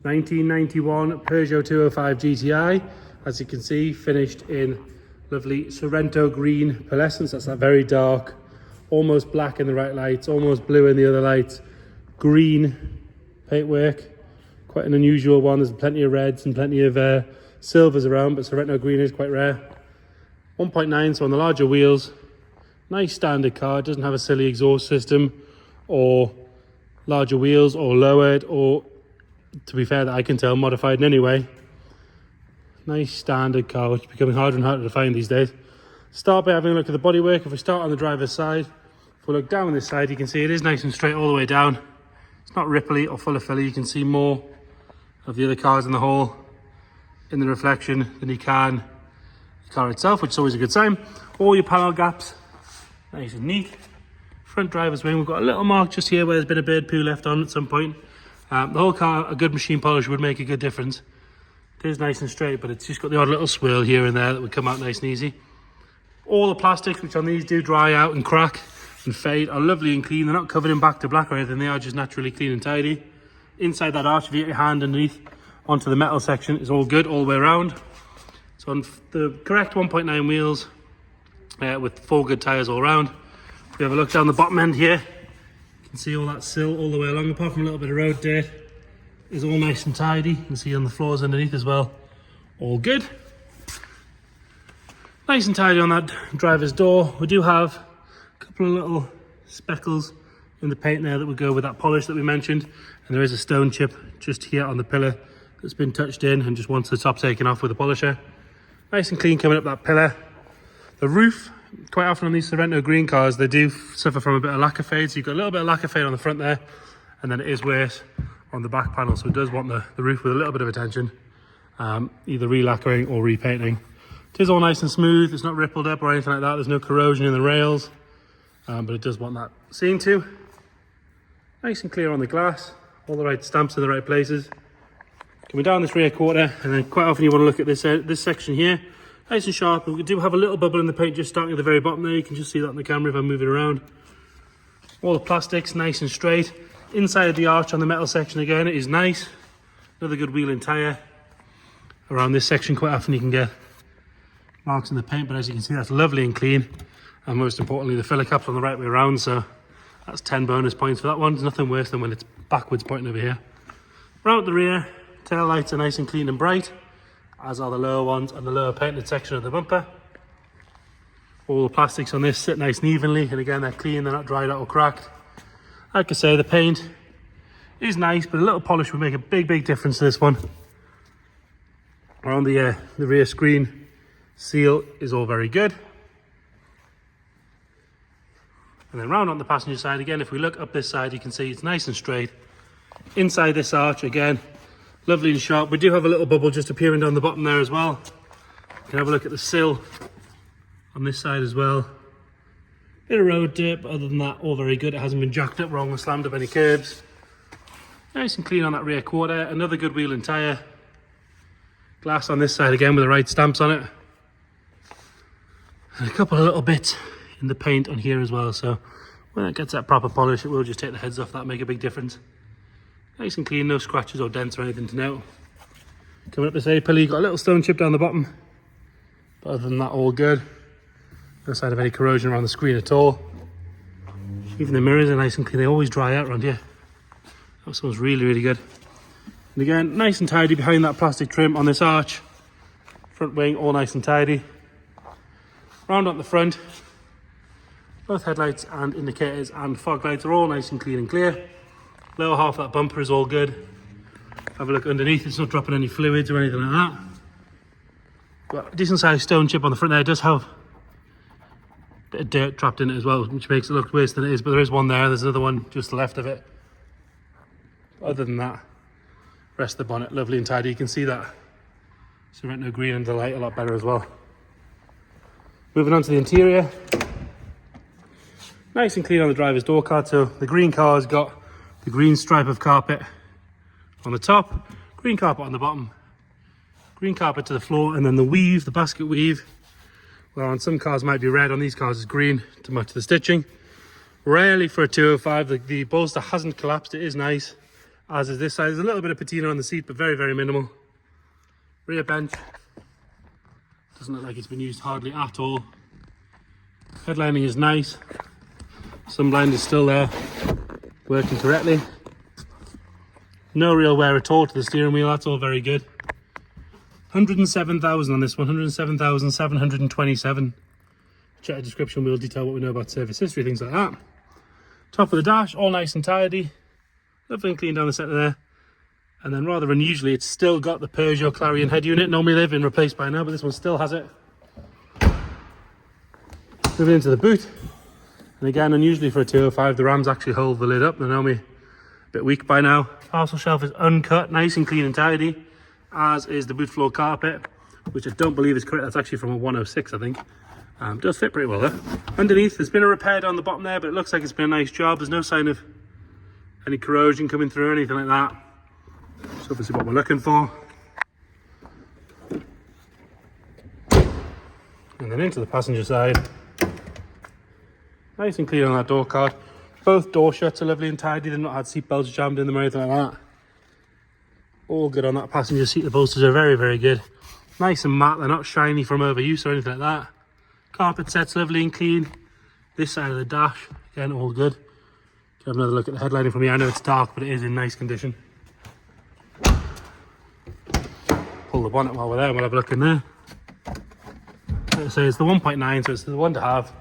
1991 Peugeot 205 GTI, as you can see, finished in lovely Sorrento green pearlescence. That's that very dark, almost black in the right lights, almost blue in the other lights. Green paintwork, quite an unusual one. There's plenty of reds and plenty of silvers around, but Sorrento green is quite rare. 1.9, so on the larger wheels. Nice standard car, it doesn't have a silly exhaust system or larger wheels or lowered or, to be fair that I can tell, modified in any way. Nice standard car, which is becoming harder and harder to find these days. Start by having a look at the bodywork. If we start on the driver's side, if we look down on this side, you can see it is nice and straight all the way down. It's not ripply or full of filly. You can see more of the other cars in the hall in the reflection than you can the car itself, which is always a good sign. All your panel gaps, nice and neat. Front driver's wing, we've got a little mark just here where there's been a bird poo left on at some point. The whole car, a good machine polish would make a good difference. It is nice and straight, but it's just got the odd little swirl here and there that would come out nice and easy. All the plastics, which on these do dry out and crack and fade, are lovely and clean. They're not covered in back to black or anything, they are just naturally clean and tidy. Inside that arch, if you get your hand underneath onto the metal section, is all good all the way around. So on the correct 1.9 wheels, with 4 good tyres all around. If we have a look down the bottom end here, you can see all that sill all the way along, apart from a little bit of road dirt. Is all nice and tidy. You can see on the floors underneath as well, all good. Nice and tidy on that driver's door. We do have a couple of little speckles in the paint there that would go with that polish that we mentioned, and there is a stone chip just here on the pillar that's been touched in and just wants the top taken off with a polisher. Nice and clean coming up that pillar. The roof, quite often on these Sorrento green cars, they do suffer from a bit of lacquer fade, so you've got a little bit of lacquer fade on the front there, and then it is worse on the back panel, so it does want the roof with a little bit of attention, either re-lacquering or repainting. It is all nice and smooth, it's not rippled up or anything like that, there's no corrosion in the rails, but it does want that seen to. Nice and clear on the glass, all the right stamps in the right places. Coming down this rear quarter, and then quite often you want to look at this section here, nice and sharp. We do have a little bubble in the paint just starting at the very bottom there, you can just see that on the camera if I move it around. All the plastics nice and straight. Inside of the arch on the metal section again, it is nice. Another good wheel and tyre. Around this section quite often you can get marks in the paint, but as you can see that's lovely and clean. And most importantly, the filler cap's on the right way around, so that's 10 bonus points for that one. There's nothing worse than when it's backwards pointing over here. Round the rear, tail lights are nice and clean and bright, as are the lower ones and the lower painted section of the bumper. All the plastics on this sit nice and evenly, and again they're clean, they're not dried out or cracked. Like I say, the paint is nice, but a little polish would make a big difference to this one. Around the rear screen seal is all very good. And then round on the passenger side again, if we look up this side, you can see it's nice and straight. Inside this arch again, lovely and sharp. We do have a little bubble just appearing down the bottom there as well. You can have a look at the sill on this side as well. Bit of road dirt, but other than that, all very good. It hasn't been jacked up wrong or slammed up any curbs. Nice and clean on that rear quarter. Another good wheel and tyre. Glass on this side again with the right stamps on it. And a couple of little bits in the paint on here as well. So when it gets that proper polish, it will just take the heads off. That'll make a big difference. Nice and clean, no scratches or dents or anything to note. Coming up this A-pillar, you've got a little stone chip down the bottom. But other than that, all good. No sign of any corrosion around the screen at all. Even the mirrors are nice and clean. They always dry out around here. That smells really good. And again, nice and tidy behind that plastic trim on this arch. Front wing, all nice and tidy. Round on the front, both headlights and indicators and fog lights are all nice and clean and clear. Lower half of that bumper is all good. Have a look underneath, it's not dropping any fluids or anything like that. Got a decent sized stone chip on the front there. It does have a bit of dirt trapped in it as well, which makes it look worse than it is, but there is one there. There's another one just to the left of it. Other than that, rest of the bonnet lovely and tidy. You can see that Sorrento green under the light a lot better as well. Moving on to the interior, nice and clean on the driver's door card. So the green car has got the green stripe of carpet on the top, green carpet on the bottom, green carpet to the floor, and then the weave, the basket weave, where on some cars might be red, on these cars is green to match the stitching. Rarely for a 205, the bolster hasn't collapsed, it is nice. as is this side. There's a little bit of patina on the seat, but very, very minimal. Rear bench. Doesn't look like it's been used hardly at all. Headlining is nice. Sunblind is still there, working correctly. No real wear at all to the steering wheel, that's all very good. 107,000 on this one, 107,727. Check the description, we'll detail what we know about service history, things like that. Top of the dash, all nice and tidy. Lovely and clean down the centre there. And then rather unusually, it's still got the Peugeot Clarion head unit. Normally they've been replaced by now, but this one still has it. Moving into the boot. And again, unusually for a 205, the Rams actually hold the lid up. They're normally a bit weak by now. Parcel shelf is uncut, nice and clean and tidy, as is the boot floor carpet, which I don't believe is correct. That's actually from a 106, I think. Does fit pretty well though. Underneath, there's been a repair on the bottom there, but it looks like it's been a nice job. There's no sign of any corrosion coming through or anything like that. That's obviously what we're looking for. And then into the passenger side. Nice and clean on that door card. Both door shuts are lovely and tidy. They've not had seat belts jammed in them or anything like that. All good on that passenger seat. The bolsters are very, very good. Nice and matte. They're not shiny from overuse or anything like that. Carpet set's lovely and clean. This side of the dash, again, all good. Have another look at the headlining from here. I know it's dark, but it is in nice condition. Pull the bonnet while we're there and we'll have a look in there. Like I say, it's the 1.9, so it's the one to have.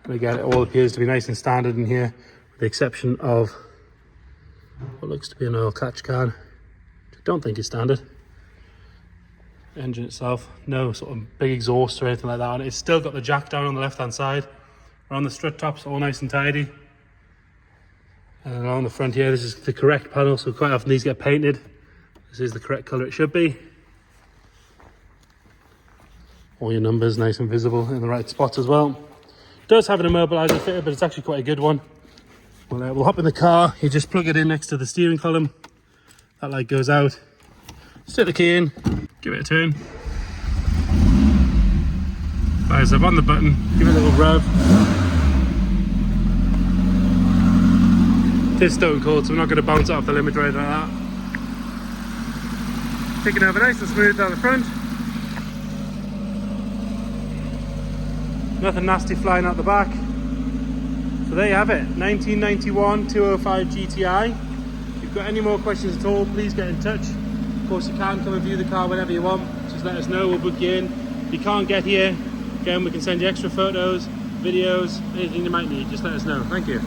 And again, it all appears to be nice and standard in here, with the exception of what looks to be an oil catch can, which I don't think is standard. The engine itself, no sort of big exhaust or anything like that on it. It's still got the jack down on the left hand side. Around the strut tops, all nice and tidy. And along the front here, this is the correct panel, so quite often these get painted. This is the correct colour it should be. All your numbers nice and visible in the right spots as well. It does have an immobiliser fitted, but it's actually quite a good one. We'll hop in the car, you just plug it in next to the steering column. That light goes out. Stick the key in, give it a turn. Fires up on the button, give it a little rev. It is stone cold, so we're not going to bounce it off the limit or anything like that. Taking over nice and smooth down the front. Nothing nasty flying out the back. So there you have it, 1991 205 GTI. If you've got any more questions at all, please get in touch. Of course, you can come and view the car whenever you want. Just let us know, we'll book you in. If you can't get here, again, we can send you extra photos, videos, anything you might need. Just let us know. Thank you.